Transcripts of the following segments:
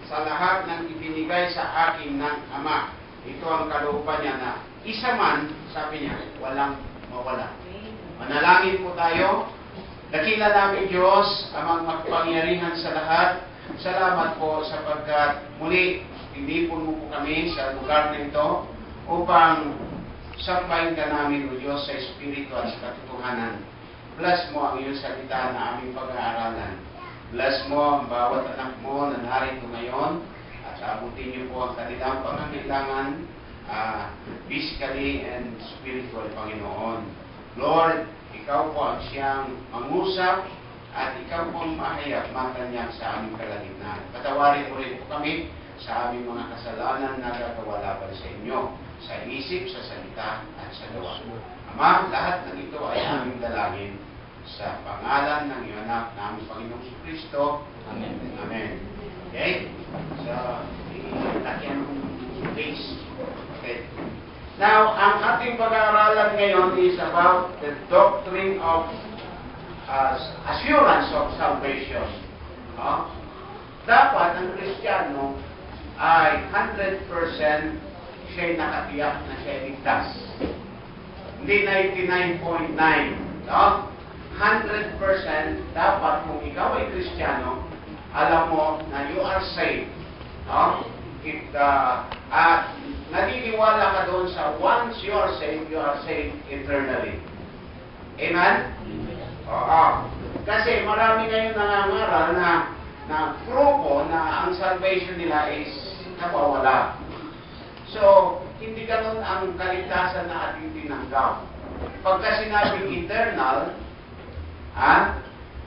sa lahat ng ibinigay sa akin ng Ama. Ito ang kalooban niya na isa man, sabi niya, walang mawala. Manalangin po tayo. Dakila namin Diyos, amang makapangyarihan sa lahat. Salamat po sapagkat muli, tinipon mo po kami sa lugar na ito upang sambahin ka namin, O Diyos, sa Espiritu at sa katotohanan. Bless mo ang iyong salita na aming pag-aaralan. Bless mo ang bawat anak mo na narito ngayon at abutin niyo po ang kanilang pangangailangan physically and spiritual, Panginoon. Lord, ikaw po ang siyang mangusap at ikaw po ang mahayag matanyag sa aming kalagitnaan. Patawarin mo rin po kami sa aming mga kasalanan na gagawa laban sa inyo, sa isip, sa salita at sa gawa. Ama, lahat ng ito ay aming dalangin sa pangalan ng iyong anak na aming Panginoong Kristo. Amen. Amen. Okay? So, ilagyan mo please. Okay. Now, ang ating pag-aaralan ngayon is about the doctrine of assurance of salvation. Dapat ang Kristiyano ay 100% siya'y nakatiyak na siya'y ligtas. Hindi 99.9. 100% dapat kung ikaw ay Kristiyano, alam mo na you are saved. At naniniwala ka doon sa once you are saved eternally. Amen? Oo. Kasi marami ngayon nangangaral na grupo na ang salvation nila is nawawala. So, hindi ganun ang kaligtasan na ating tinanggap. Pagka sinabing eternal,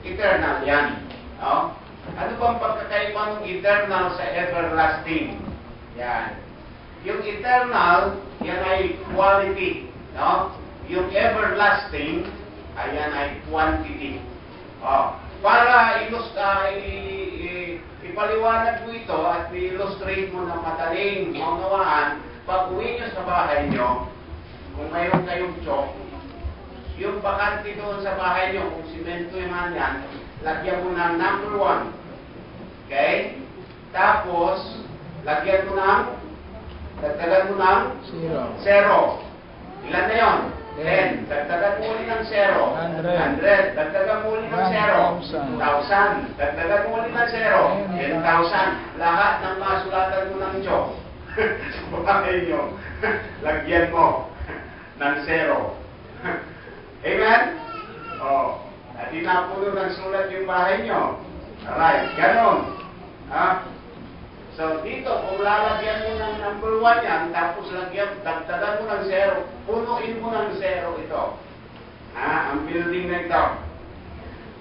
eternal yan. No? Ano bang pagkakaiba ng eternal sa everlasting? Yan. Yung eternal, yan ay quality. No? Yung everlasting, ayan ay quantity. Para ipaliwanag mo ito at i-illustrate mo na madaling maunawaan, pag uwi nyo sa bahay nyo, kung mayroon kayong chok, yung bakante doon sa bahay nyo, kung simento man yan, lagyan mo ng number 1. Okay? Tapos, lagyan mo ng, dagdagan mo ng 0. Ilan na yun? 10. Dagdagan mo ulit ng 0. 100. Dagdagan mo ulit ng 0. 1,000. Dagdagan mo ulit ng 0. 10,000. Lahat ng masulatan mo ng Diyos. Sa bahay nyo, lagyan mo ng 0. Amen? At tinapuno ng sulat yung bahay nyo. Alright, ganon. So dito, kung lalagyan mo ng number 1 yan, tapos dagdagan mo ng 0, punuin mo ng 0 ito. Ang building na ito.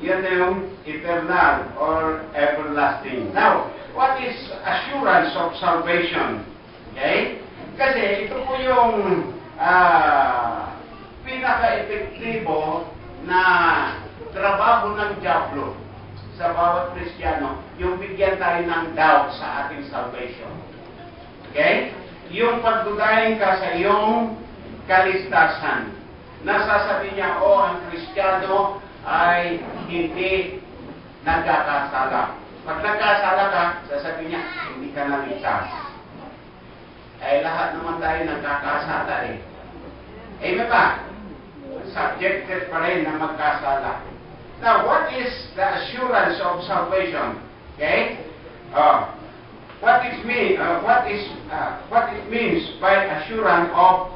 Yan na yung eternal or everlasting. Now, what is assurance of salvation? Okay? Kasi ito po yung pinaka-epektibo na trabaho ng diablo sa bawat Kristiyano, yung bigyan tayo ng doubt sa ating salvation. Okay? Yung pagdudahin ka sa iyong kaligtasan. Nasasabi niya, ang Kristiyano ay hindi nagkakasala. Pag nagkasala ka, sasabihin niya, hindi ka naligtas. Lahat naman tayo nagkakasala Amen ba? Subjected pa rin na magkasala. Now, what is the assurance of salvation? Okay? What it means by assurance of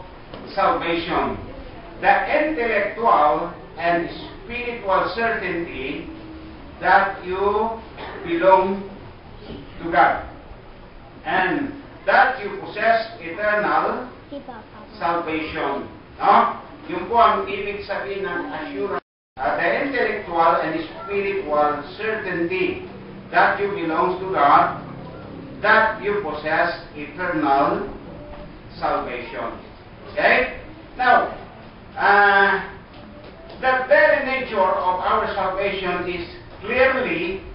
salvation? The intellectual and spiritual certainty that you belong to God and that you possess eternal salvation. Yung po ang ibig sabihin ng assurance. The intellectual and spiritual certainty that you belong to God, that you possess eternal salvation. Okay? Now, the very nature of our salvation is clearly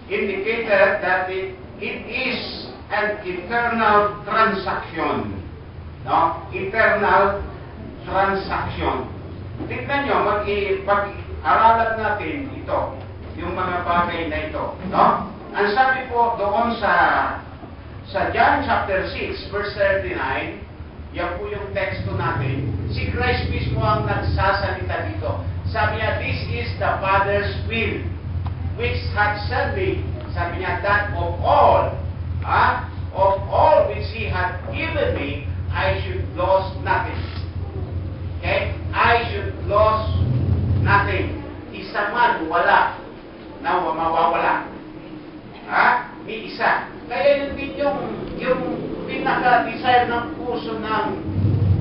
indicated that it is an eternal transaction. Eternal transaction. Tignan nyo, pag-aralan natin ito. yung mga bagay na ito. No? Ang sabi po doon sa John chapter 6, verse 39, yan po yung teksto natin, si Christ mismo ang nagsasalita dito. Sabi niya, this is the Father's will, which hath sent me. Sabi niya, that of all which He hath given me, I should lose nothing. Okay? I should lose nothing. Isa man wala na mawawala. May isa. Kaya yun din yung pinaka-desire ng puso ng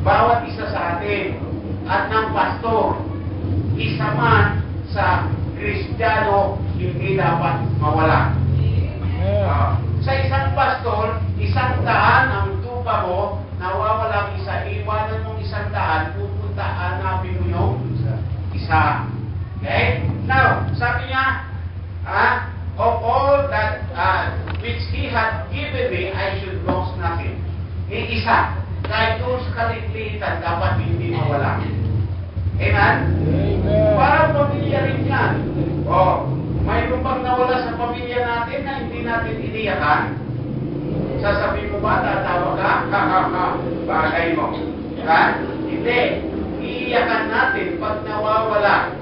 bawat isa sa atin at ng pastor. Isa man sa Kristiyano, hindi dapat mawala. Sa isang pastor, 100 ang tupa mo, nawawalang isa, iwanan mong 100, pupunta, hanapin mo yung isa. Okay? Now, sabi niya, of all that which He hath given me, I should lose nothing. May isa. Kahit doon sa kaliglitan, dapat hindi mawala. Amen? Parang pamilya rin yan. Mayroon bang nawala sa pamilya natin na hindi natin iniyakan? Sasabihin mo ba, tatawa ka? Bagay mo. Hindi. Iiyakan natin pag nawawala.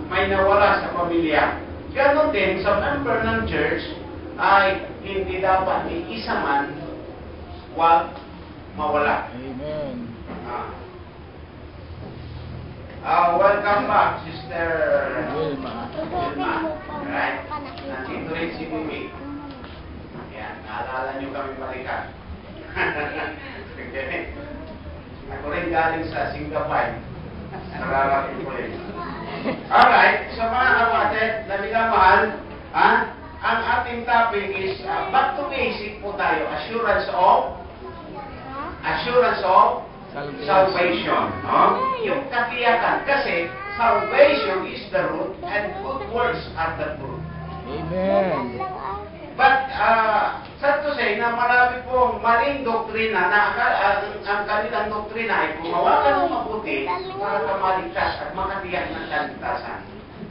May nawala sa pamilya. Ganon din, sa member ng church, ay hindi dapat ni isa man wag mawala. Amen. Welcome back, Sister Wilma. Right? Nandito rin si Mimi. Yan, naalala nyo kami balikan. Okay. Ako rin galing sa Singapore. Nararating ko rin. Alright, sa mga kapatid na minamahal, ang ating topic is back to basic po tayo. Assurance of salvation. Yung katiyakan. Kasi salvation is the root and good works are the fruit. Amen. But, sad to say na marami pong maling doktrina na ang kanilang doktrina ay gumawa ka ng mabuti para ka maligtas at makatiyak ng kaligtasan.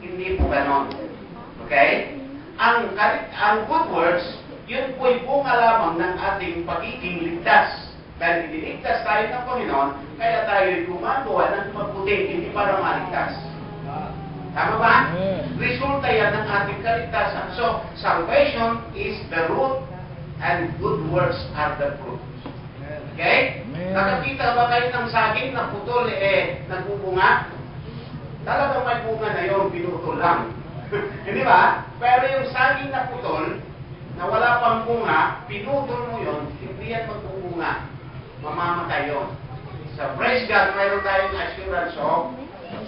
Hindi po ganon. Okay? Ang good works, yun po'y bunga lamang ng ating pagiging ligtas. Dahil iniligtas tayo ng Panginoon, kaya tayo'y gumagawa ng mabuti, hindi para maligtas. Tama ba? Resulta yan ng ating kaligtasan. So, salvation is the root and good works are the fruit. Okay? Nakakita ba kayo ng saging na putol, nagbubunga? Talagang may bunga na yun, pinutol lang. Hindi ba? Pero yung saging na putol, na wala pang bunga, pinutol mo yun, hindi yan magbubunga. Mamamatay yun. Sa praise God, mayroon tayong assurance of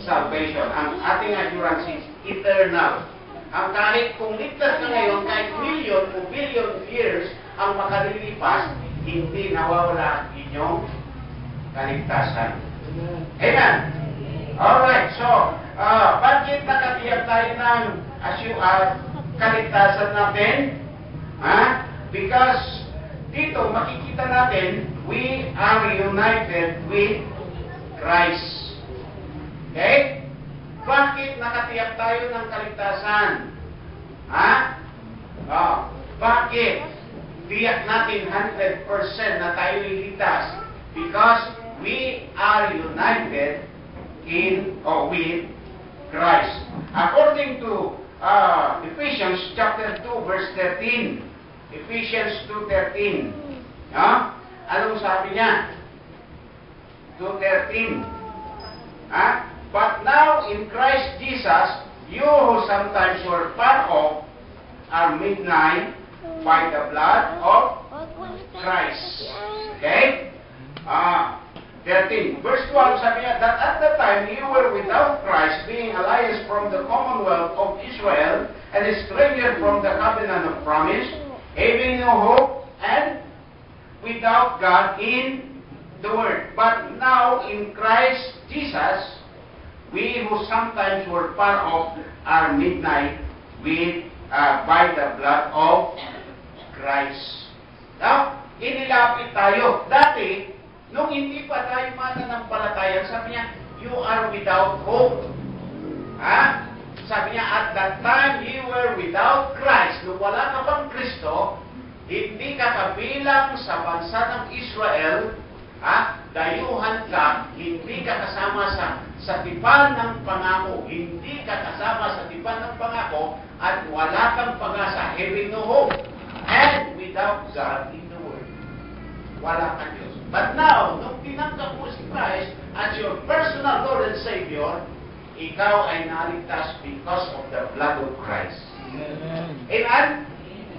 salvation. Ang ating assurance is eternal. Ang kahit kung ligtas na ngayon, kahit million o billion years ang makalilipas, hindi nawawala ang inyong kaligtasan. Amen? Alright, so, bakit nakatiyak tayo ng kaligtasan natin? Because dito makikita natin, we are united with Christ. Okay? Bakit nakatiyak tayo ng kaligtasan? Bakit tiyak natin 100% na tayo iligtas? Because we are united with Christ. According to Ephesians chapter 2 verse 13. Ephesians 2:13. Anong sabi niya? 2:13. But now in Christ Jesus, you who sometimes were far off are made nigh by the blood of Christ. Okay? 13. Verse 12 sabi niya, that at the time you were without Christ, being aliens from the commonwealth of Israel, and a stranger from the covenant of promise, having no hope, and without God in the world. But now in Christ Jesus, we who sometimes were far off are made nigh by the blood of Christ. Now, inilapit tayo. Dati, nung hindi pa tayo mananampalataya, sabi niya, you are without hope. sabi niya, at that time ye were without Christ. Nung wala ka pang Kristo, hindi ka kabilang sa bansa ng Israel, dayuhan ka, hindi ka kasama sa tipan ng pangako, hindi ka kasama sa tipan ng pangako, at wala kang pag-asa, having no hope, and without God in the world. Wala kang Diyos. But now, nung tinanggap mo si Christ as your personal Lord and Savior, ikaw ay naligtas because of the blood of Christ. Amen. Amen?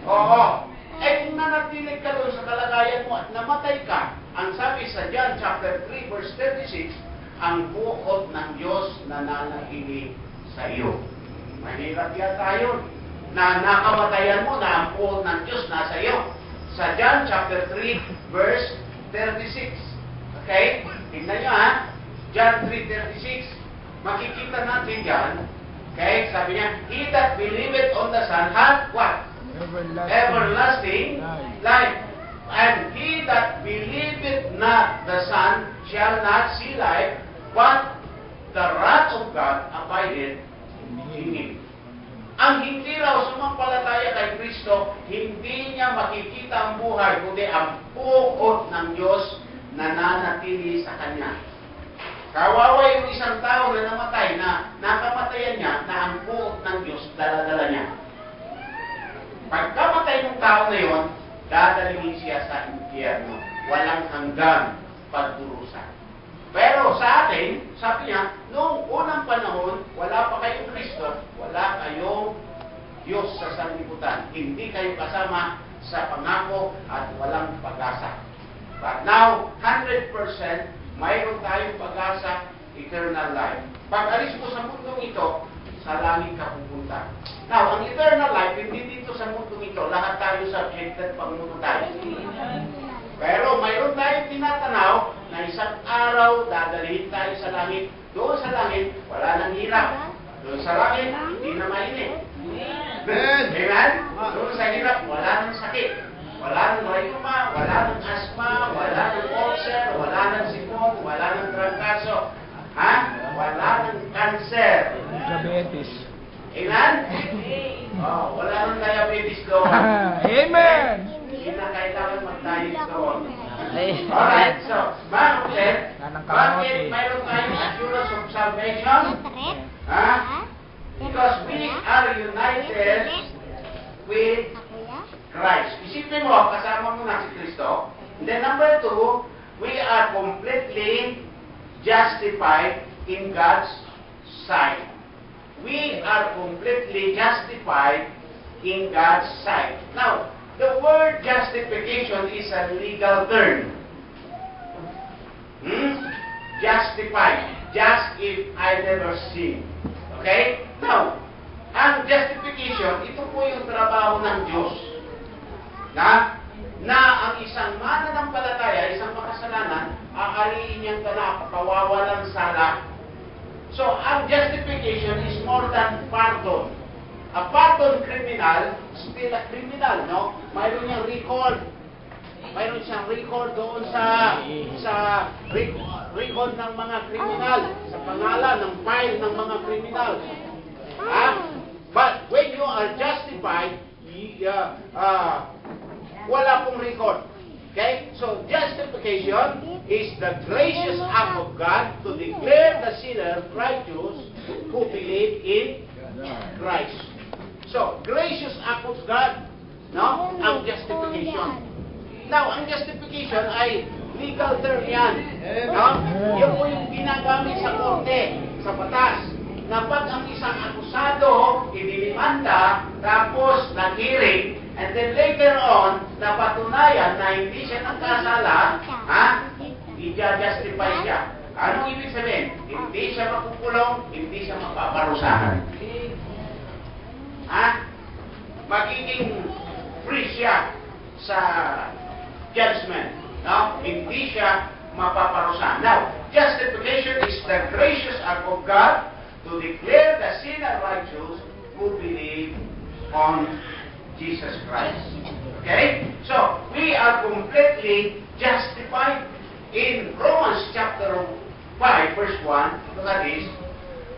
Oo. Eh kung nanatilig ka doon sa kalagayan mo at namatay ka, ang sabi sa John chapter 3 verse 36, ang buot ng Diyos nananatili sa iyo. Mahirap yata yun. Na nakamatayan mo na ang buot ng Diyos nasa iyo. Sa John chapter 3 verse 36. Okay? Tingnan nyo John 3:36. Makikita natin dyan. Okay? Sabi niya, he that believeth on the Son hath what? Everlasting life. And he that believeth not the Son shall not see life, but the wrath of God abideth in him. Ang hindi raw sumampalataya kay Kristo, hindi niya makikita ang buhay, kundi ang buot ng Diyos na nananatili sa Kanya. Kawawa yung isang tao na namatay, na nakamatayan niya, na ang buot ng Diyos dala-dala niya. Pagkamatay ng tao na yon, dadalhin siya sa impyerno. Walang hanggang pagdurusa. Pero sa atin, sabi niya, noong unang panahon, wala pa kayong Kristo, wala kayong Diyos sa sanlibutan. Hindi kayo kasama sa pangako at walang pag-asa. But now, 100%, mayroon tayong pag-asa, eternal life. Pag alis mo sa mundong ito, sa langit ka pupunta. Now, ang eternal life, hindi dito sa mundong ito, lahat tayo subjected pamuno tayo. Pero mayroon tayong tinatanaw na isang araw dadalhin tayo sa langit. Doon sa langit, wala nang hirap. Doon sa langit, hindi na mainit. Amen? Doon sa hirap, wala nang sakit. Wala nang rayuma, wala nang asma, wala nang ulcer, wala nang sipon, wala nang trangkaso. Wala nang cancer. Diabetes. Amen? Wala nang diabetes doon. Amen. Hindi na kailangan mag-diet doon. Ay. Alright, so, bakit kamote. mayroon tayong assurance of salvation? Because we are united with Christ. Isipin mo, kasama mo na si Kristo. And then number 2, we are completely justified in God's sight. We are completely justified in God's sight. Now, the word justification is a legal term. Justified. Just if I never sin. Okay? Now, ang justification, ito po yung trabaho ng Diyos. Na ang isang mananampalataya, isang makasalanan, aariin niyang kawawalan sala. So, ang justification is more than pardon. A pardon criminal, still a criminal, no? Mayroon niyang record. Mayroon siyang record doon sa record ng mga kriminal, sa pangalan ng file ng mga kriminal. But when you are justified, wala pong record. Okay? So, justification is the gracious act of God to declare the sinner righteous who believe in Christ. So, gracious act of God, no? Ang justification. Now, ang justification ay legal term yan. No? Yung po yung ginagamit sa korte, sa batas, na pag ang isang akusado idinimanda, tapos nag-hearing, and then later on, napatunayan na hindi siya nagkasala, i-justify siya. Anong ibig sabihin? Hindi siya makukulong, hindi siya mapaparusahan. Magiging free siya sa judgment. No? Hindi siya mapaparusahan. Now, justification is the gracious act of God to declare the sinner righteous who believe on Jesus Christ. Okay? So, we are completely justified in Romans chapter 5, verse 1. Look at this.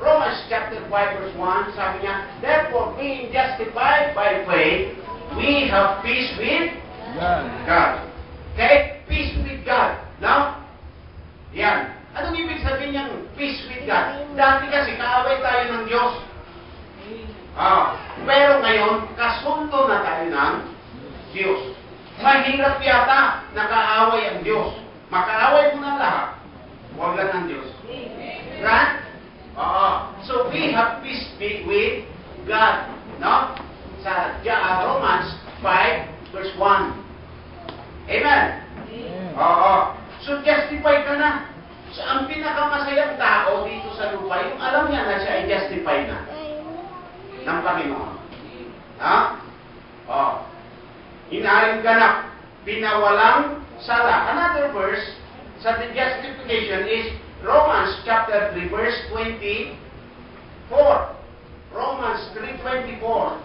Romans chapter 5 verse 1, sabi niya, therefore, being justified by faith, we have peace with God. God. Okay? Peace with God. Now, yan. Anong ibig sabihin niyang peace with God? Dati kasi kaaway tayo ng Diyos. Pero ngayon, kasundo na tayo ng Diyos. Mahirap yata nakaaway ang Diyos. Makaaway mo na lahat. Huwag lang ng Diyos. Right? So we have peace with God. No? Sa Romans 5 verse 1. Amen? So justify ka na. So, ang pinakamasayang tao dito sa lupa, yung alam niya na siya ay justified na ng Panginoon. Inaring ganap, pinawalang sala. Another verse sa the justification is Romans chapter 3 verse 24. Romans 3:24.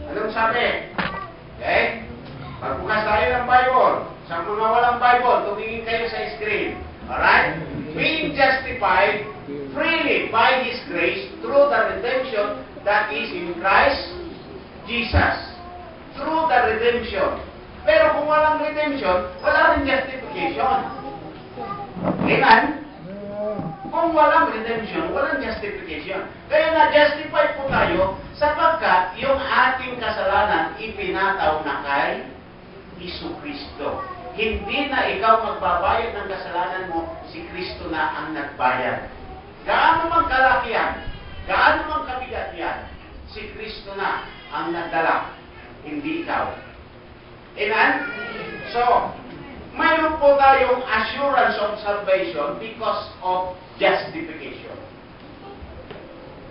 Anong sabi? Okay? Magbukas tayo ng Bible. Sa mga walang Bible, tumingin kayo sa screen. Alright? Being justified freely by His grace through the redemption that is in Christ Jesus. Through the redemption. Pero kung walang redemption, wala rin justification. Amen? Kung walang redemption, walang justification. Kaya na-justify po tayo sapagkat yung ating kasalanan ipinataw na kay Jesucristo. Hindi na ikaw magbabayad ng kasalanan mo, si Kristo na ang nagbayad. Gaano mang kalaki yan, gaano mang kabigat yan, si Kristo na ang nagdala, hindi ikaw. Amen? So, mayroon po tayong assurance of salvation because of justification.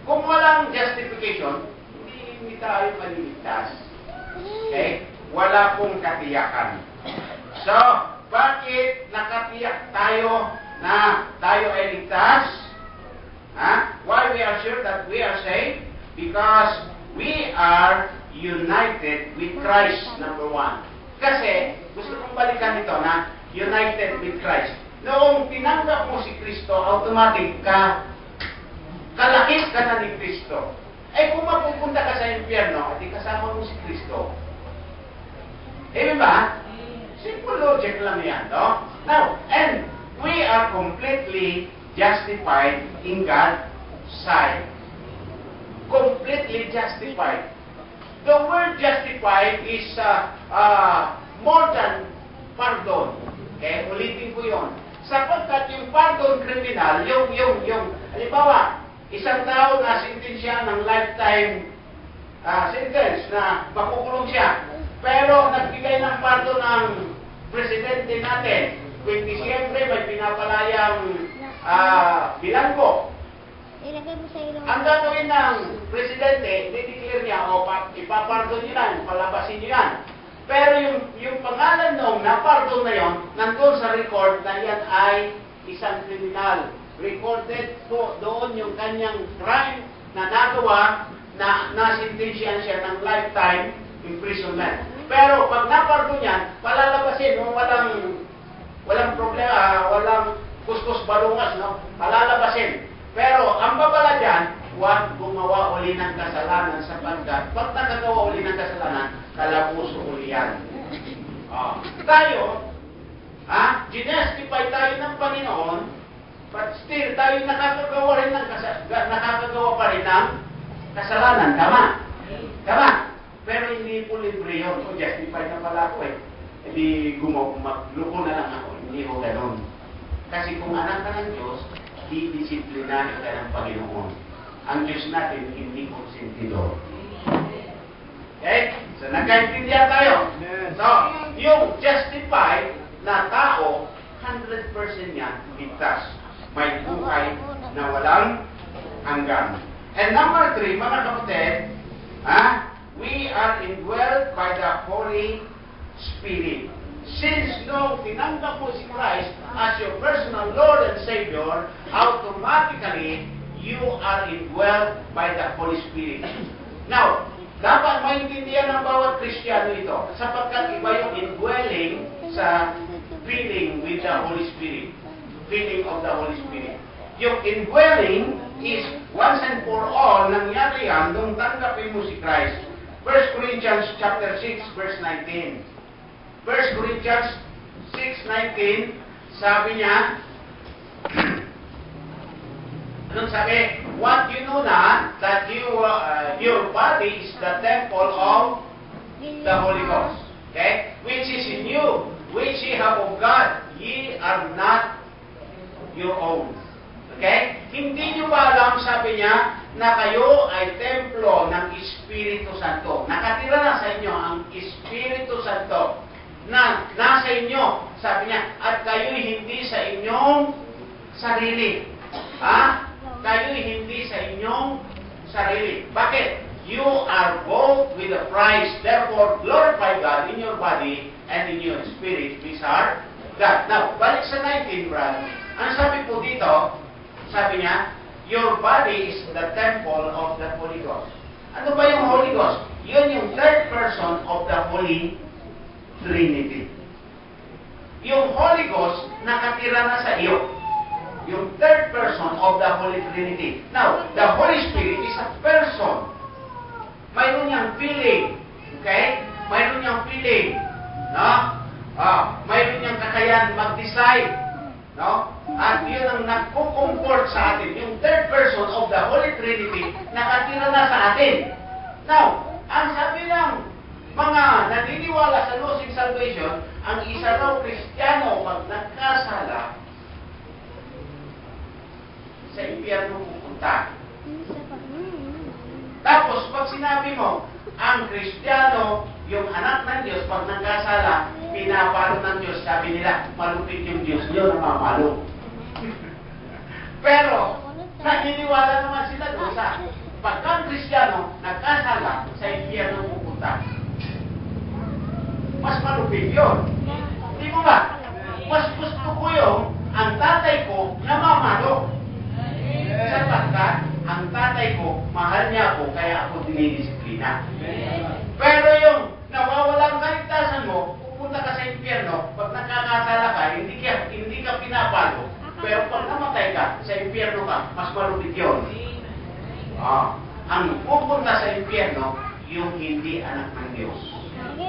Kung walang justification, hindi tayo maliligtas. Okay? Wala pong katiyakan. So, bakit nakatiyak tayo na tayo ay ligtas? Why we are sure that we are saved? Because we are united with Christ, number one. Kasi, gusto kong balikan ito na united with Christ. Noong tinanggap mo si Kristo, automatic ka, kalakit ka na ni Kristo. Eh kung mapupunta ka sa impyerno, at kasama mo si Kristo. Eh ba? Simple logic lang yan, no? Now, and we are completely justified in God's sight. Completely justified. The word justified is more than pardon. Okay? Ulitin ko yun. Sapagkat yung pardon criminal, halimbawa, isang tao na sentensya ng lifetime sentence na makukulong siya. Pero nagbigay ng pardon ng presidente natin. Kung Disyembre may pinapalayang bilanggo. Ang gagawin ng presidente, dideclare niya, ipapardon niyo yan, palabasin niyo yan. Pero yung pangalan nung na-pardon na yon, nandun sa record na yan ay isang kriminal. Recorded po doon yung kanyang crime na nagawa na nasintensyahan siya ng lifetime imprisonment. Pero pag na-pardon yan, palalabasin, walang problema, walang kuskus balungas, no? Palalabasin. Pero ang babala dyan, huwag gumawa uli ng kasalanan sapagkat pag nakagawa uli ng kasalanan, kalabuso uli yan. Tayo, ginastify tayo ng Panginoon, but still tayo nakakagawa pa rin ng kasalanan. Tama? Tama? Pero hindi po libre yun. Kung justify na pala ako hindi magluko na lang ako. Hindi ko ganun. Kasi kung anak ka ng Diyos, didisiplinahin ka ng Panginoon. Ang Diyos natin, hindi konsentidor. Okay? So, nagkaintindihan tayo. So, yung justified na tao, 100% yan, ligtas. May buhay na walang hanggan. And number 3, mga kapatid, we are indwelled by the Holy Spirit. Since nung tinanggap mo si Christ as your personal Lord and Savior, automatically, you are indwelled by the Holy Spirit. Now, dapat maintindihan ng bawat Kristiyano ito, sapagkat iba yung indwelling sa filling with the Holy Spirit. Filling of the Holy Spirit. Yung indwelling is once and for all, nangyari yan nung tanggapin mo si Christ. 1 Corinthians chapter 6, verse 19. 1 Corinthians 6:19, sabi niya, anong sabi? What you know not, that your body is the temple of the Holy Ghost. Okay? Which is in you, which ye have of God. Ye are not your own. Okay? Hindi nyo ba alam, sabi niya, na kayo ay templo ng Espiritu Santo. Nakatira na sa inyo ang Espiritu Santo na nasa inyo, sabi niya, at kayo'y hindi sa inyong sarili. Ha? Kayo'y hindi sa inyong sarili. Bakit? You are bought with a price. Therefore, glorify God in your body and in your spirit, which are God. Now, balik sa 19, Brad. Ang sabi po dito, sabi niya, your body is the temple of the Holy Ghost. Ano ba yung Holy Ghost? Yun yung third person of the Holy Trinity. Yung Holy Ghost, nakatira na sa iyo. Yung third person of the Holy Trinity. Now, the Holy Spirit is a person. Mayroon niyang feeling. Okay? Mayroon niyang feeling. No? Mayroon niyang kakayahan mag-decide. No? At yun ang nagko-comfort sa atin. Yung third person of the Holy Trinity, nakatira na sa atin. Now, ang sabi ng mga naniniwala sa losing salvation, ang isa raw Kristiyano pag nagkasala, sa impyerno pupunta. Tapos, pag sinabi mo, ang Kristiyano, yung anak ng Diyos, pag nagkasala, pinapalo ng Diyos, sabi nila, malupit yung Diyos nyo, napapalo. Pero, naniniwala naman sila doon sa pagka ang Kristiyano, nagkasala, sa impyerno pupunta. Mas malupit yun. Di mo ba? Mas gusto ko yung ang tatay ko namamalo. Sapagkat ang tatay ko, mahal niya ako, kaya ako dinidisiplina. Pero yung nawawala ang kaligtasan mo, pupunta ka sa impyerno, pag nakakasala ka, hindi ka pinapalo. Pero pag namatay ka, sa impyerno ka, mas malupit yun. Ang pupunta sa impyerno, yung hindi anak ng Diyos.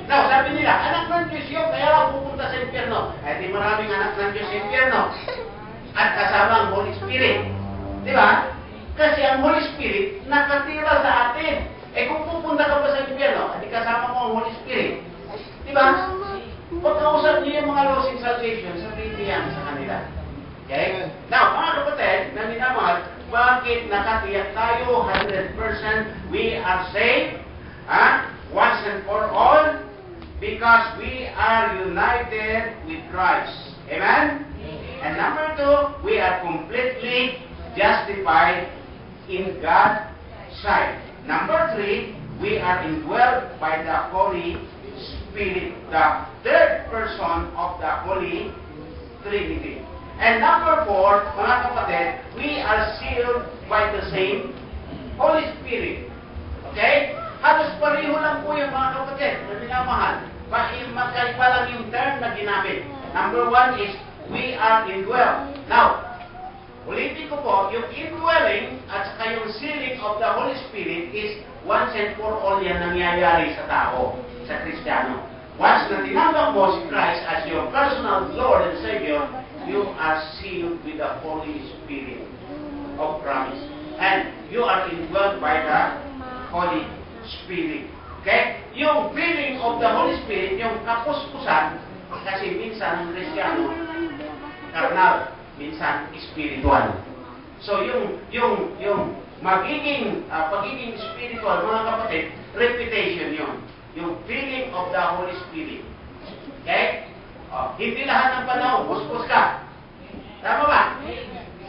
Now, sabi nila, anak ng Diyos yun, kaya pupunta sa impyerno. Eh, di maraming anak ng Diyos sa impyerno. At kasama ang Holy Spirit. Di ba? Kasi ang Holy Spirit nakatira sa atin. Eh kung pupunta ka pa sa impyerno, di kasama mo ang Holy Spirit. Di ba? Pagkausap niyo yung mga losing salvation, sabihin niyo yan sa kanila. Okay? Now, mga kapatid, na minamahal, bakit nakatiyak tayo 100% we are saved? Once and for all? Because we are united with Christ. Amen? And number 2, we are completely justified in God's sight. Number 3, we are indwelt by the Holy Spirit, the third person of the Holy Trinity. And number 4, mga kapatid, we are sealed by the same Holy Spirit. Okay? Halos pareho lang po yung mga kapatid na minamahal. Magkaiba lang yung term na ginamit. Number 1 is, we are indwelt. Now, ulitin ko po, yung indwelling at saka yung sealing of the Holy Spirit is once and for all yan nangyayari sa tao, sa Kristiyano. Once na tinanggap mo si Christ as your personal Lord and Savior, you are sealed with the Holy Spirit of promise. And you are indwelt by the Holy Spirit. Okay? Yung feeling of the Holy Spirit, yung kapuspusan, kasi minsan ang Kristiyano, karnal, minsan spiritual. So yung magiging pagiging spiritual, mga kapatid, reputation yun. Yung feeling of the Holy Spirit. Okay? Hindi lahat ng panahon, puspos ka. Tama ba?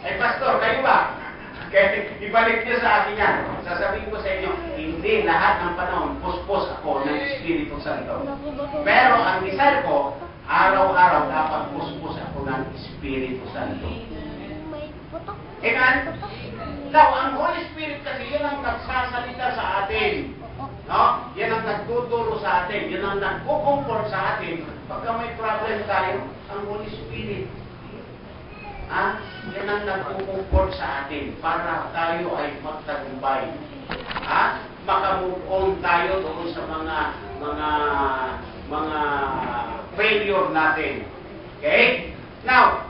Eh, pastor, kayo ba? Okay, ibalik niyo sa akin yan. Sasabihin ko sa inyo, hindi lahat ng panahon, puspos ako ng Espiritu Santo. Pero ang desire ko, araw-araw dapat puspos ako ng Espiritu Santo. Amen? Now, ang Holy Spirit kasi yun ang nagsasalita sa atin. No? Yan ang nagtuturo sa atin. Yan ang nagko-comfort sa atin. Pagka may problem tayo, ang Holy Spirit. Yan ang nagpo-comfort sa atin para tayo ay magtagumpay. Makamove on tayo doon sa mga failure natin. Okay? Now,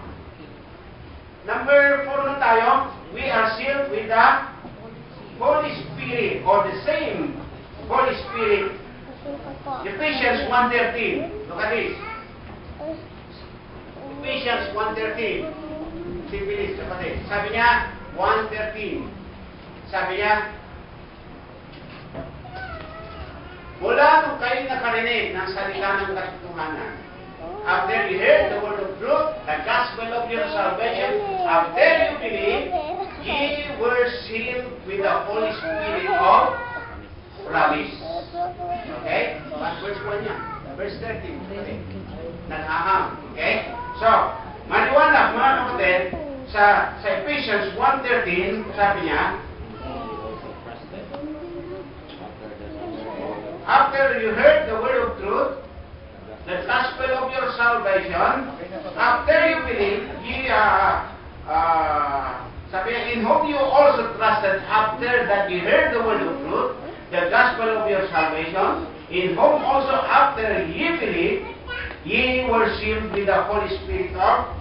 number 4 na tayo. We are sealed with the Holy Spirit or the same Holy Spirit. Ephesians 1:13. Look at this. Ephesians 1:13. Sibilis, kapatid. Sabi niya, 1:13. Sabi niya, mula nung kayo nakarinig ng salita ng katotohanan, after you heard the word of truth, the gospel of your salvation, after you believe, ye were sealed with the Holy Spirit of promise. Okay? Verse 1 niya. Verse 13. Okay? Nag-ahang. Okay? So, maliwanag mga kapatid, sa Ephesians 1:13, sabi niya, after you heard the word of truth, the gospel of your salvation, after you believe, sabi niya, in whom you also trusted, after that you heard the word of truth, the gospel of your salvation, in whom also after ye believe, ye were sealed with the Holy Spirit of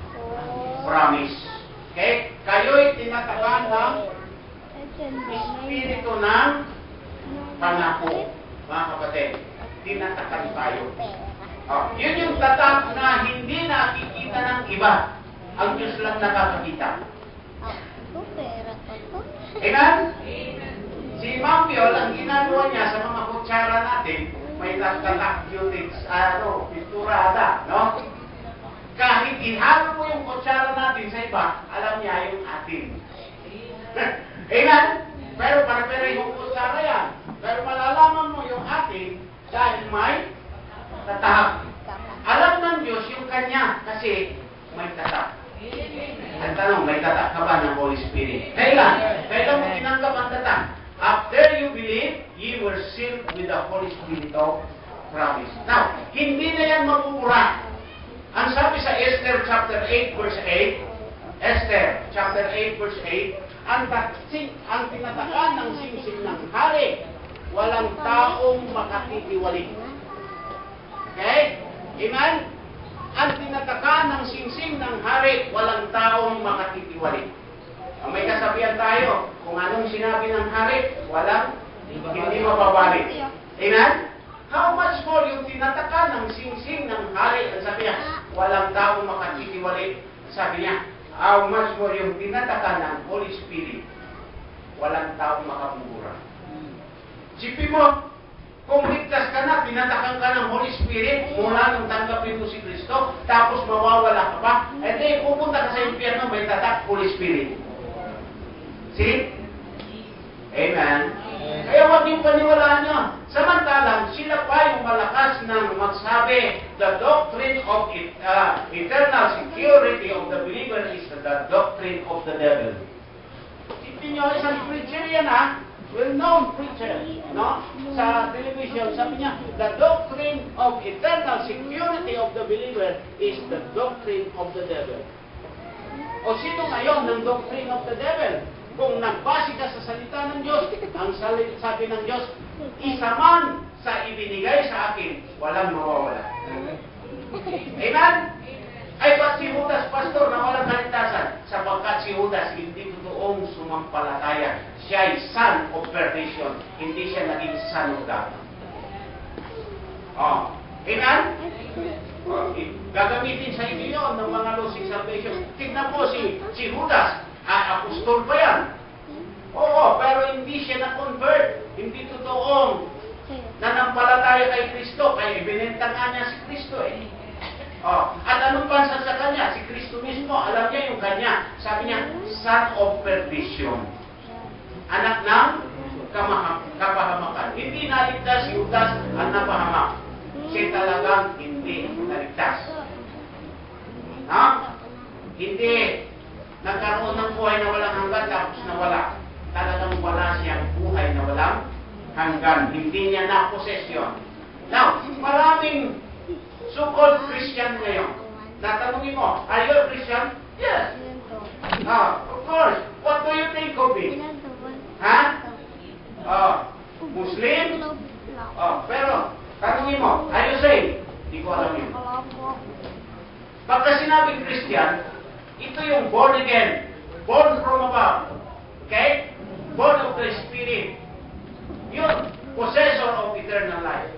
promise. Okay? Kayo'y tinatakan ng Espiritu ng pangako. Mga kapatid, tinatakan tayo. Yun yung tatak na hindi nakikita ng iba. Ang Diyos lang nakakakita. Amen? Si Ma'am Piol, ang ginagawa niya sa mga kutsara natin, may tatak yung pinturada, no? Kahit ihalo mo yung kutsara natin sa iba, alam niya yung atin. Amen? Pero para yung kutsara yan. Pero malalaman mo yung atin dahil may tatak. Alam ng Diyos yung kanya kasi may tatak. Ang tanong, may tatak ka ba ng Holy Spirit? Kailan? Kailan mo tinanggap ang tatak? After you believe, ye were sealed with the Holy Spirit of promise. Now, hindi na yan mabubura. Ang sabi sa Esther chapter 8 verse 8, Esther chapter 8 verse 8, ang tinatakan ng singsing ng hari, walang taong makatitiwalik. Okay? Amen? Ang tinatakan ng singsing ng hari, walang taong makatitiwalik. May kasabihan tayo, kung anong sinabi ng hari, hindi mababalik. Amen? How much more yung tinatakan ng singsing ng hari, ang sabi niya, walang taong makatitiwalik. Sabi niya, how much more yung tinatakan ng Holy Spirit, walang taong makamura. Sipin mo, kung ligtas ka na, tinatakan ka ng Holy Spirit, mula nung tanggapin mo si Kristo, tapos mawawala ka pa, di pupunta ka sa impyerno, may tatak, Holy Spirit. See? Amen? Kaya huwag yung paniwalaan nyo. Samantalang, sila pa yung malakas na magsabi, the doctrine of eternal security of the believer is the doctrine of the devil. Sipin nyo, isang preacher yan well-known preacher, no? Sa television, sabi niya, the doctrine of eternal security of the believer is the doctrine of the devil. O sino ngayon ng doctrine of the devil? Kung nagbase ka sa salita ng Diyos, ang sabi ng Diyos, isa man sa ibinigay sa akin, walang mawawala. Amen? Ay, ba't si Judas, pastor, na walang kaligtasan? Sapagkat si Judas, hindi totoong sumampalataya. Siya ay son of perdition. Hindi siya naging son of God. Amen? Gagamitin sa inyo yun ng mga losing salvation. Tignan po si Judas. Apostol pa yan. Oo, pero hindi siya na-convert. Hindi totoong nanampalataya kay Kristo. Kaya ibinenta nga niya si Kristo At anong bansa sa kanya? Si Kristo mismo. Alam niya yung kanya. Sabi niya, son of perdition. Anak ng kapahamakan. Hindi naligtas si Judas ang napahamak. Siya talagang hindi naligtas. Hindi nagkaroon ng buhay na walang hanggan tapos nawala. Talagang wala siyang buhay na walang hanggan. Hindi niya na-possess yun. Now, maraming so-called Christian ngayon. Natanungin mo, are you a Christian? Yes. Of course. What do you think of it? Ha? Muslim? Pero, tanungin mo, are you saved? Hindi ko alam yun. Pagka sinabing Christian, ito yung born again. Born from above. Okay? Born of the Spirit. Yun, possessor of eternal life.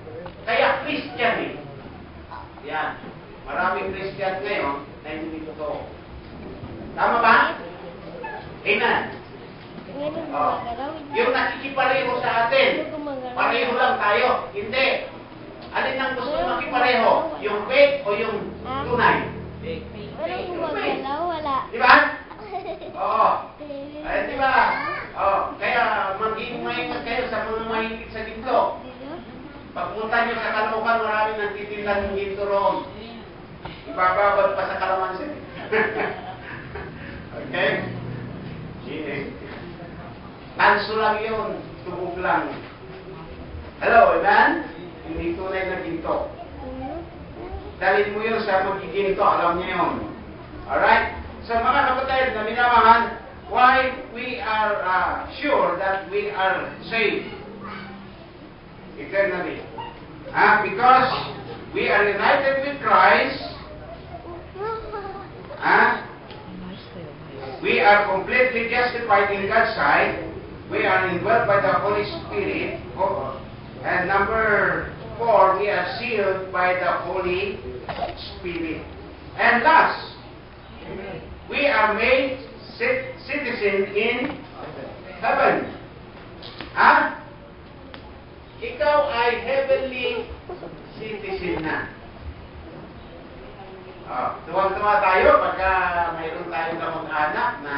Kaya Christian eh. Yan. Maraming Christian ngayon na hindi totoo. Tama ba? Amen. Yung nakikipareho sa atin, pareho lang tayo. Hindi. Alin ang gusto makipareho? Yung fake o yung tunay? Wala. Di ba? Oo. Ay, di ba? Oo. Kaya maging maingat kayo sa mga mahigit sa ginto. Pagpunta nyo sa Caloocan, marami nagtitinda ng ginto roon. Ibababad pa sa kalamansi. Okay? Tanso lang yun. Tubog lang. Hello, amen? Hindi tunay na ginto. Dalhin mo yun sa magiginto. Alam niyo yun. Alright? So mga kapatid na minamahal, why we are sure that we are saved eternally? Because we are united with Christ. We are completely justified in God's sight. We are indwelt by the Holy Spirit. And number 4, we are sealed by the Holy Spirit. And last, we are made citizen in heaven. Ikaw ay heavenly citizen na. Tuwang-tuwa tayo pagka mayroon tayong kamag-anak na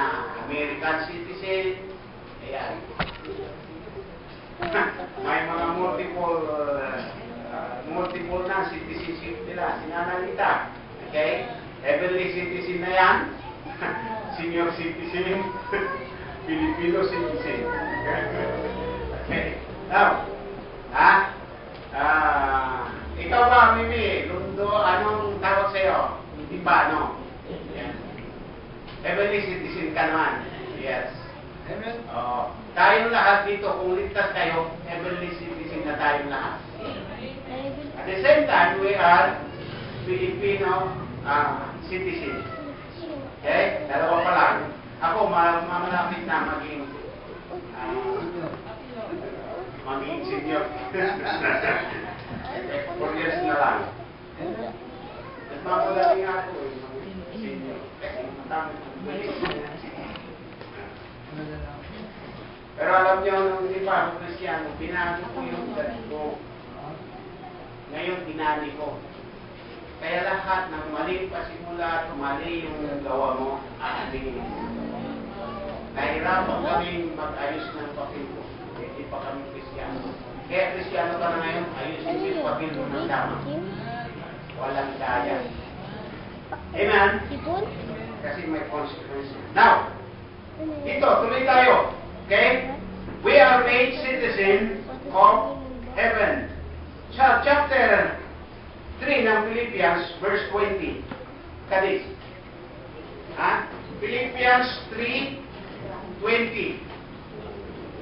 American citizen. Ayan. May mga multiple na citizenship nila. Sinanalita. Okay? Heavenly citizen na yan. Senior citizen. Filipino citizen. Okay. Now, ikaw ba, Mimi? Lundo, anong tawag sa'yo? Hindi ba, no? Yan. Heavenly citizen ka naman. Yes. Amen. Tayong lahat dito, kung ligtas kayo, heavenly citizen na tayong lahat. At the same time, we are Filipino citizen. Okay? Dalawa pa lang. Ako, mamalapit na maging senior. 4 years na lang. Nagmamagaling ako maging senior. Pero alam niyo, nung hindi pa ako Kristiyano, binago ko yung dati ko. Ngayon, dinali ko. Kaya lahat ng mali pa simula, mali yung gawa mo, aalihin. Nahirapan kaming mag-ayos ng papel ko. Hindi pa kami Kristiyano. Kaya Kristiyano ka na ngayon, ayusin yung papel mo ng tama. Walang kaya. Amen? Kasi may consequences. Now, ito, tuloy tayo. Okay? We are made citizen of heaven. Sa chapter 3 ng Philippians, verse 20. Kadis. Philippians 3:20.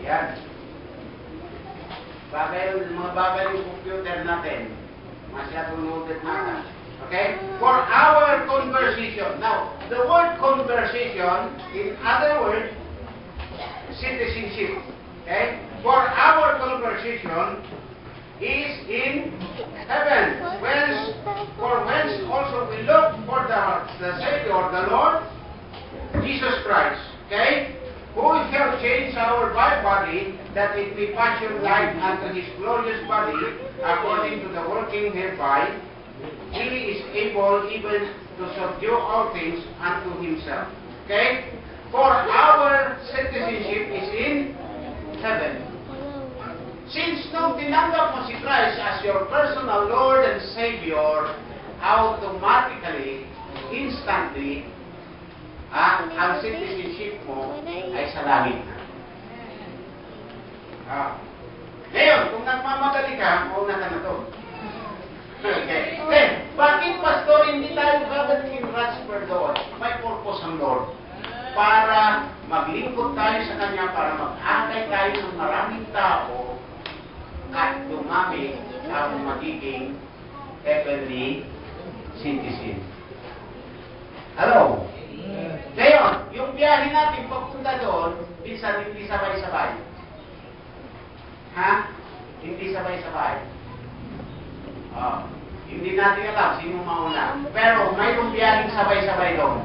Yan. Mga bagay yung computer natin. Masyadong loaded natin. Okay? For our conversation. Now, the word conversation, in other words, citizenship. Okay? For our conversation is in heaven. Whence also we look for the Savior, the Lord, Jesus Christ. Okay? Who shall change our body, that it may fashion like unto His glorious body, according to the working thereby, He is able even to subdue all things unto Himself. Okay? For our citizenship is in heaven. Since nung tinanggap mo si Christ as your personal Lord and Savior, automatically, instantly, ang citizenship mo ay sa langit na. Ngayon, kung nagmamadali ka, mauna ka na to. Okay. Then, bakit, Pastor, hindi tayo babalik in transfer doon? May purpose ang Lord. para maglingkod tayo sa Kanya, para mag-akay tayo ng maraming tao at dumami ang magiging heavenly citizen. Hello? Ngayon, yung biyahe natin papunta doon, minsan hindi sabay-sabay. Ha? Hindi sabay-sabay. Hindi natin alam sino mauna. Pero mayroong biyaheng sabay-sabay doon.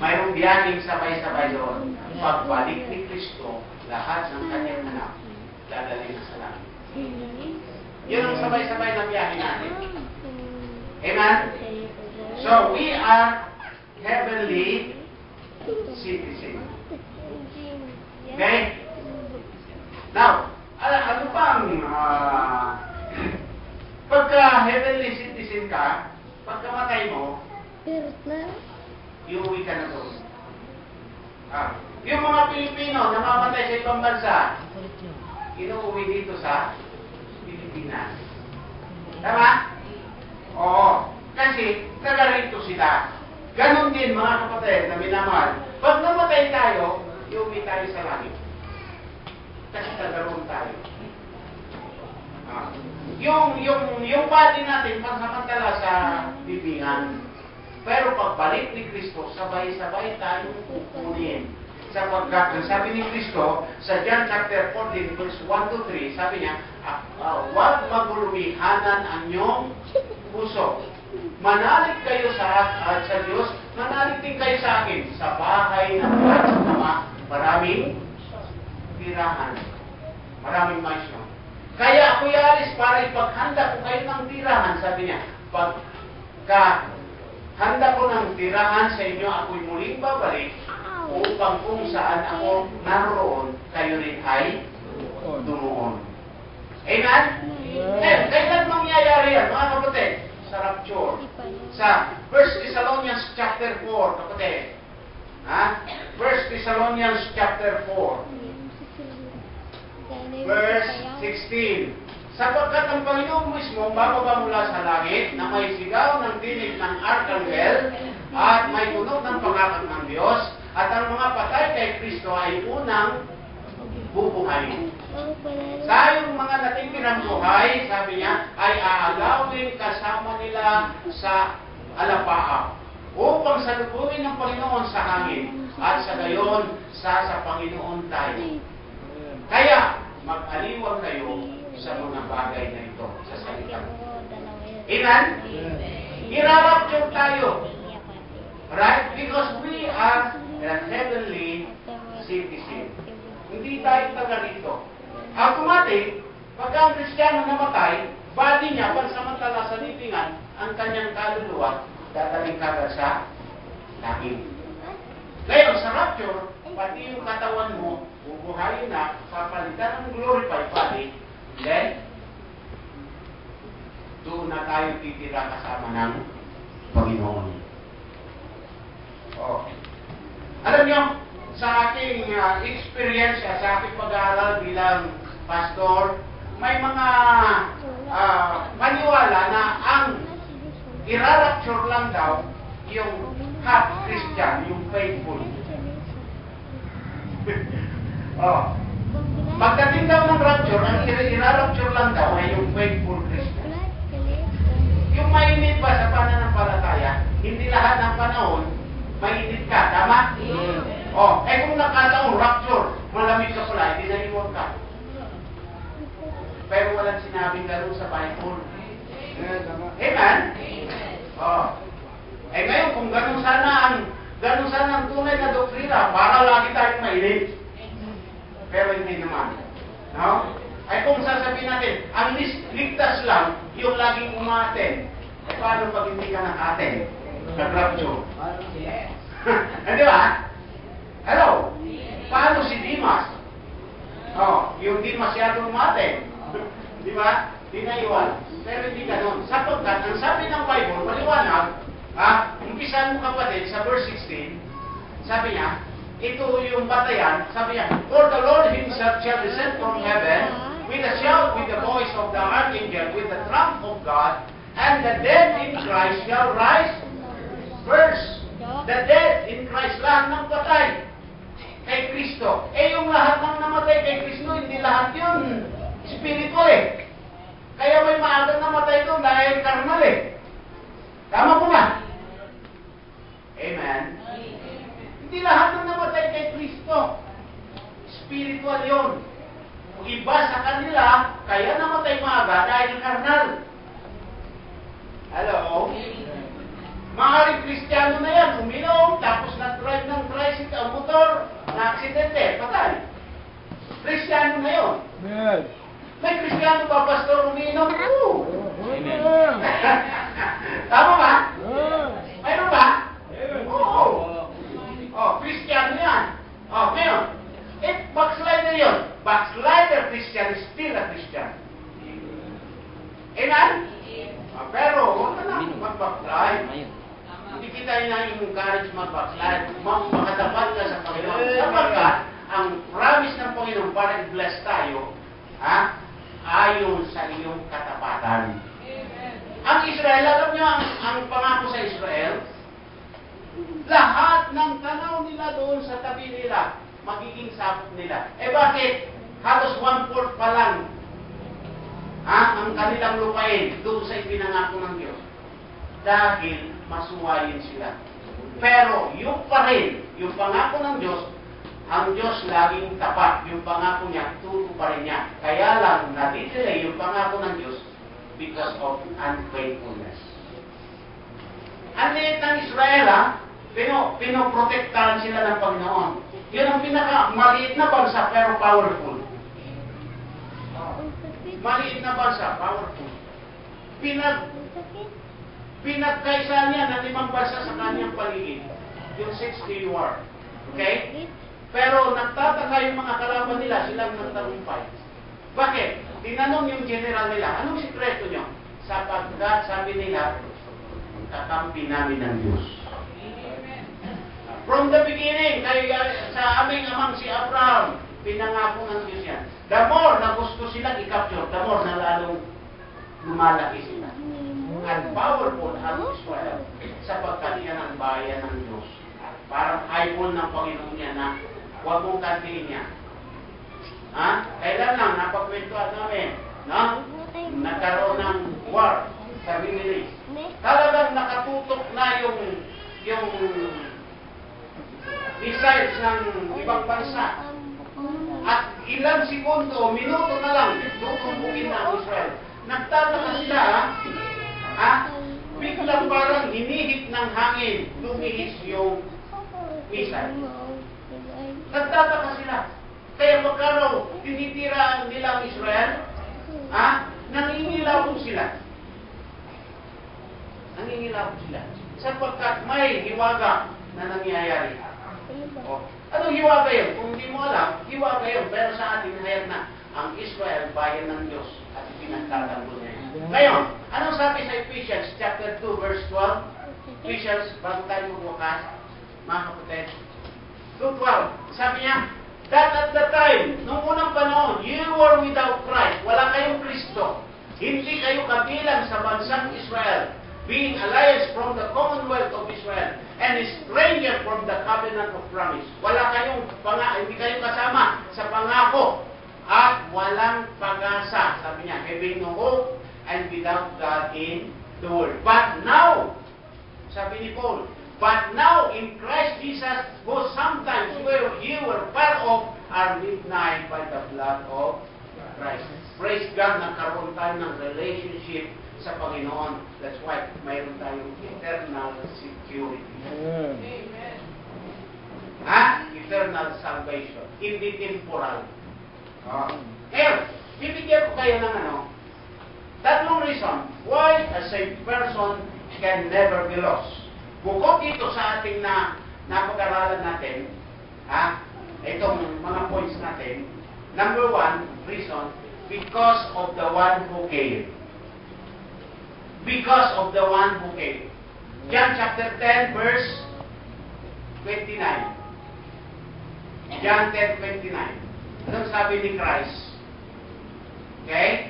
Mayroong biyaheng sabay-sabay doon. Pagbalik ni Kristo, lahat ng kanyang anak, dadalhin sa langit. Yun ang sabay-sabay na biyahe natin. Amen? So, we are heavenly citizens. Okay? Now, ano pang pagka heavenly citizen ka, pagkamatay mo, iuwi ka na doon. Yung mga Pilipino namamatay sa ibang bansa, inuuwi dito sa Pilipinas. Tama? Oo. Kasi, taga rito sila. Ganon din mga kapatid na minamahal. Pag namatay tayo, iuwi tayo sa langit. Kasi tagaroon tayo. Yung body natin, pansamantala sa bibingan. Pero pagbalik ni Kristo, sabay-sabay tayong kukunin. Sapagkat, sabi ni Kristo, sa John chapter 14, verse 1 to 3, sabi niya, huwag magulumihanan ang inyong puso. Manalig kayo sa Diyos, manalig din kayo sa akin. Sa bahay ng ating Ama, maraming tirahan. Maraming maisyon. Kaya ako'y alis para ipaghanda ko kayo ng tirahan, sabi niya. Pagka handa ko ng tirahan sa inyo, ako'y muling babalik upang kung saan ako naroon, kayo rin ay dumuon. Amen? Kailan mangyayari yan, mga kapatid? Sa rapture. Sa 1 Thessalonians chapter 4, kapatid. 1 Thessalonians chapter 4, verse 16. Sapagkat ang Panginoon mismo bababa mula sa langit na may sigaw ng tinig ng arkanghel at may tunog ng pangakag ng Diyos at ang mga patay kay Kristo ay unang bubuhayin. Sa yung mga natitirang buhay, sabi niya, ay aagawin kasama nila sa alapaap upang salubungin ng Panginoon sa hangin at sa gayon sa Panginoon tayo. Kaya, mag-aliwag kayo sa mga bagay na ito sa salita. Amen? Irarapture tayo. Right? Because we are a heavenly citizen. Hindi tayo taga rito. Automatic, pagka ang Kristiyano namatay, body niya, pansamantala sa libingan, ang kanyang kaluluwa, dadaling kagad sa langit. Ngayon, sa rapture, pati yung katawan mo, bubuhayin na, papalitan ng glorified body, then, doon na tayo titira kasama ng Panginoon. Alam niyo, sa aking experience, sa aking pag-aaral bilang pastor, may mga maniwala na ang irarapture lang daw yung half Christian, yung faithful. Pagdating daw ng rapture, ang irarapture lang daw ay yung faithful Christian. Yung mainit ba sa pananampalataya, hindi lahat ng panahon mainit ka, tama? Kung nakataong rapture, malamig ka pala, hindi naiwan ka. Pero walang sinabing gano'n sa Bible. Amen? Ngayon, kung gano'n sana ang tunay na doktrina, para lagi tayong mainit. Pero hindi naman. No? Kung sasabihin natin, ang ligtas lang, yung laging umaten, paano pag hindi ka nakaten? Nag-rapture. Di ba? Hello? Paano si Dimas? Yung di masyadong umaten. Di ba? Di naiwan. Pero hindi ganun. Sapagkat, ang sabi ng Bible, maliwanag, umpisan mo kapatid sa verse 16, sabi niya, ito yung batayan, sabi niya, for the Lord Himself shall descend from heaven with a shout, with the voice of the archangel, with the trump of God, and the dead in Christ shall rise first. the dead in Christ. Lahat ng patay kay Kristo. Yung lahat ng namatay kay Kristo, hindi lahat yun spiritual Kaya may maagang namatay doon dahil karnal Tama po ba? Amen. Hindi lahat ng namatay kay Kristo. Spiritual yun. Iba sa kanila, kaya namatay maaga dahil karnal. Hello? Maaaring Kristiyano na yan, uminom, tapos nag-drive ng tricycle, ang motor, na-aksidente, patay. Kristiyano na yun. Amen. May Kristiyano ba, pastor, uminom? Oo. Amen. Tama ba? Amen. Mayroon ba? Oo. Kristiyano yan. Ngayon, backslider yun. Backslider Christian is still a Christian. Amen? Pero, huwag ka na mag-backslide. Hindi kita ina-encourage mag-backslide. Makatapat ka sa Panginoon. Sapagkat, ang promise ng Panginoon para i-bless tayo, ayon sa iyong katapatan. Ang Israel, alam niyo ang pangako sa Israel, lahat ng tanaw nila doon sa tabi nila, magiging sapot nila. Bakit? Halos 1/4 pa lang ang kanilang lupain doon sa ipinangako ng Diyos. Dahil masuwayin sila. Pero yung pa rin, yung pangako ng Diyos, ang Diyos laging tapat. Yung pangako niya, tutuparin niya. Kaya lang, nadidelay yung pangako ng Diyos because of unfaithfulness. Ang liit ng Israel, pinoprotektahan sila ng Panginoon. Yun ang pinaka-maliit na bansa, pero powerful. Maliit na bansa, powerful. Pinagkaisa niya ng 5 bansa sa kanyang paligid. Yung 6-day war. Okay? Pero nagtataka yung mga kalaban nila, silang nagtagumpay. Bakit? Tinanong yung general nila, anong sikreto nyo? Sapagkat sabi nila, kakampi namin ng Diyos. From the beginning, sa aming amang si Abraham, pinangako ng Diyos yan. The more na gusto silang i-capture, the more na lalong lumalaki sila. At powerful ang Israel sapagkat yan ang bayan ng Diyos. Parang eyeball ng Panginoon niya na huwag mong kantiin niya. Kailan lang, napagkwentuhan namin, nagkaroon ng war sa Middle East. Talagang nakatutok na yung missiles ng ibang bansa. At ilang segundo, minuto na lang, tutubukin na ang Israel. Nagtataka sila, biglang parang hinihit ng hangin, lumihis yung missile. Nagtataka sila. Kaya magkaraw, tinitira nila ang Israel, nangingilabog sila. Nangingilabog sila. Sapagkat may hiwaga na nangyayari. Anong hiwaga yun? Kung hindi mo alam, hiwaga yun. Pero sa atin, hayag na ang Israel, bayan ng Diyos, at pinagtatanggol niya. Ngayon, anong sabi sa Ephesians chapter 2, verse 12? Ephesians, bago tayo magwakas, mga kapatid. 2:12, sabi niya, that at the time, nung unang panahon, you were without Christ. Wala kayong Kristo. Hindi kayo kabilang sa bansang Israel, being alliance from the commonwealth of Israel, and a stranger from the covenant of promise. Hindi kayo kasama sa pangako, at walang pag-asa. Sabi niya, having no hope, and without God in the world. But now, sabi ni Paul, but now in Christ Jesus, who sometimes you were part of, are midnight by the blood of Christ. Praise God, nagkaroon tayo ng relationship sa Panginoon. That's why mayroon tayong eternal security. Amen. Eternal salvation. Hindi temporal. Ngayon, bibigyan ko kayo ng tatlong reason why a saved person can never be lost. Bukod dito sa ating napag-aralan natin, itong mga points natin, number 1 reason, because of the one who came. Because of the one who came. John chapter 10, verse 29. John 10:29. Anong sabi ni Christ? Okay?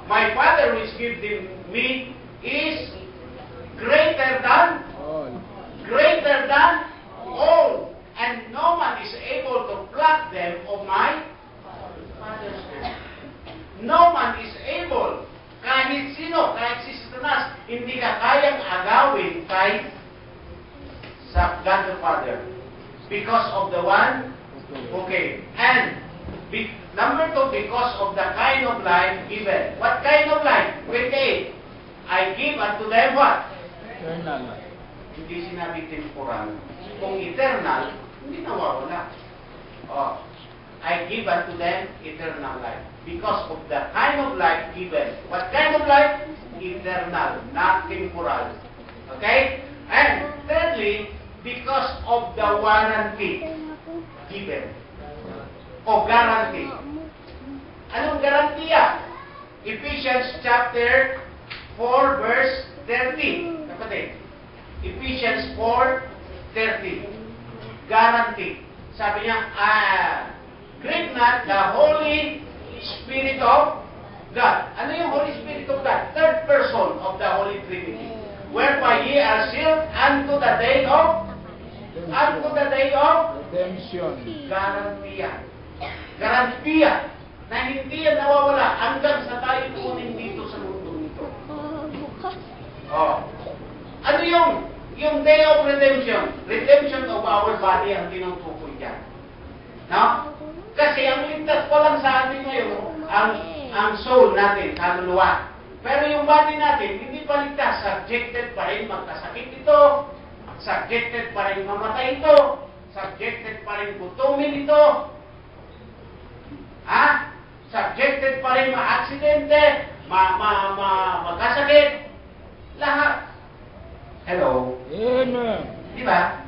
My Father which gives me is greater than All. greater than all, and no man is able to pluck them of my Father's hand. No man is able, kahit sino, kahit si Satanas, hindi ka kayang agawin kay sa God the Father. Because of the one who came. And number 2, because of the kind of life given. What kind of life? 28. I give unto them what? Eternal. Hindi sinabi temporal. Kung eternal, hindi nawawala. Oh, I give unto them eternal life. Because of the kind of life given. What kind of life? Eternal, not temporal. Okay? And thirdly, because of the warranty given. O guarantee. Anong garantiya? Ephesians chapter 4 verse 30. Kapatid. Ephesians 4:30. Guarantee. Sabi niya, grieve not the Holy Spirit of God. Ano yung Holy Spirit of God? Third person of the Holy Trinity. Whereby ye are sealed unto the day of Redemption. garantiya. Garantiya na hindi yan nawawala hanggang sa tayo kunin dito sa mundo nito. Oh. Ano yung day of redemption? Redemption of our body ang tinutukoy dyan. No? Kasi ang ligtas pa lang sa atin ngayon, ang soul natin, kaluluwa. Pero yung body natin, hindi pa ligtas. Subjected pa rin magkasakit ito. Subjected pa rin mamatay ito. Subjected pa rin gutumin ito. Subjected pa rin ma-aksidente, magkasakit. Lahat. Hello? Amen. Di ba?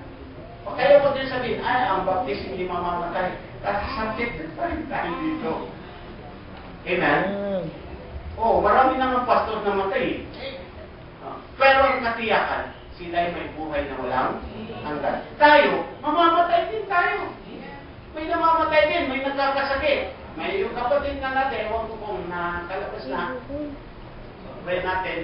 O kaya ko din sabihin, ang baptist hindi mamamatay. Kasi subjected pa rin tayo dito. Amen? Oh, marami naman pastor na matay. Pero ang katiyakan, sila ay may buhay na walang hanggan. Tayo, mamamatay din tayo. May namamatay din, may nagkakasakit. May yung kapatid na natin, ewan ko kung nakalabas na. Pray natin,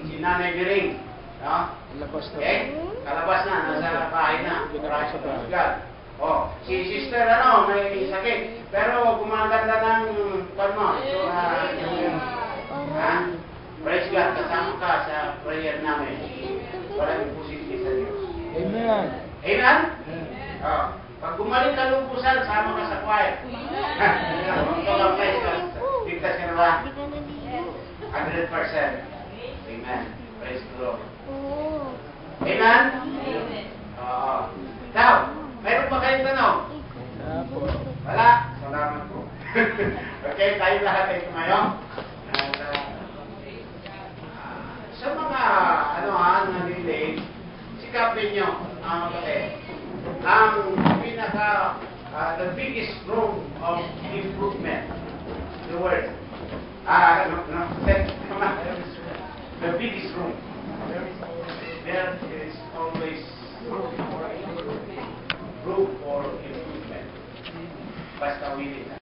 si Nanay Biring. No? Labas na. Okay? Kalabas na, nasa bahay na. Maraming God. Oh, si sister may sakit. Pero gumaganda ng praise God, kasama ka sa prayer namin. Walang positive sa Diyos. Amen. Amen? Oh, pag gumaling ka lubusan, sama ka sa choir. Praise God. Bigtas ka na ba? 100%. Amen. Praise the Lord. Amen? Oo. Now, mayroon pa kayong tanong? Apo. Wala? Salamat po. Okay, tayo lahat ay tumayo. Sa mga, nalilate, sikapin nyo, ang kapatid. Ang the biggest room of improvement, the word. The biggest room. There is always room for improvement. Basta willing.